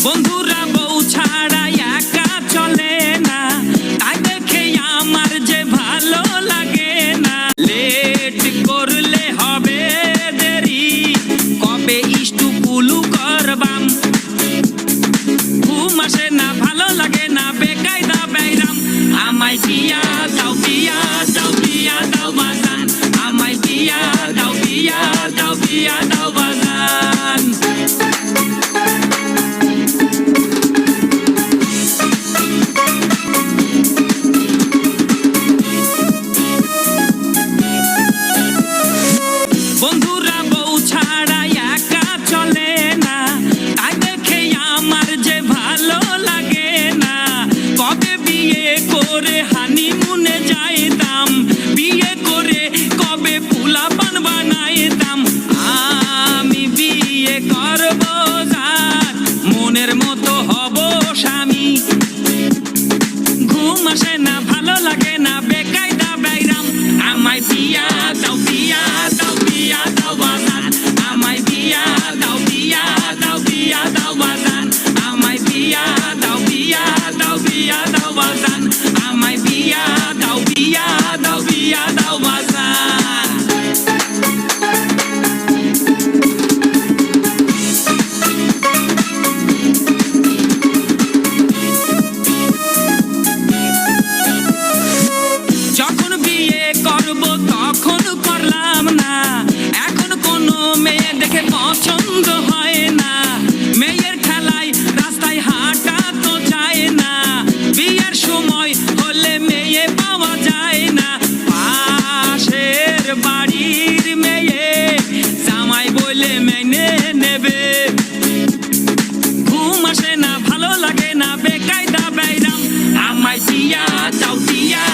বন্ধুরা বউ ছাড়া একা চলে না, তাই দেখে আমার যে ভালো লাগে না। লেট করলে হবে দেরি, কবে ইষ্টু পুলু করবাম। ঘুম আসে না, ভালো লাগে না, বেকায়দা বেইরাম। আমায় বিয়া দাও, বিয়া দাও, বিয়া দাও বাজান। আমায় বিয়া দাও, বিয়া দাও, বিয়া দাও বাজান। বন্ধুরা বউ ছাড়া একা চলে না, তাই দেখে আমার যে ভালো লাগে না। কবে বিয়ে করে হানিমুনে যাইতাম, বিয়ে করে কবে পোলাপান বানাইতাম। আমি বিয়ে করব যার, মনের মতো হব স্বামী। ঘুম আসে না, ভালো লাগে না, বেকায়দা বেইরাম। আমায় বিয়া দাও, বিয়া দাও, বিয়া দাও বাজান। আমায় বিয়া দাও, বিয়া দাও, বিয়া দাও বাজান। আমায় বিয়া দাও, বিয়া দাও, বিয়া দাও বাজান। আমায় বিয়া দাও, বিয়া দাও, বিয়া দাও বাজান। যখন বিয়ে করব তখন করলাম না, এখন কোনো মেয়ে দেখে পছন্দ হয় না। মেয়ের ঠেলায় রাস্তায় হাঁটা তো যায় না, বিয়ের সময় হলে মেয়ে পাওয়া যায় না। পাশের বাড়ির মেয়ে জামাই বলে মেনে নেবে। ঘুম আসে না, ভালো লাগে না, বেকায়দা বেইরাম। আমায় বিয়া দাও, বিয়া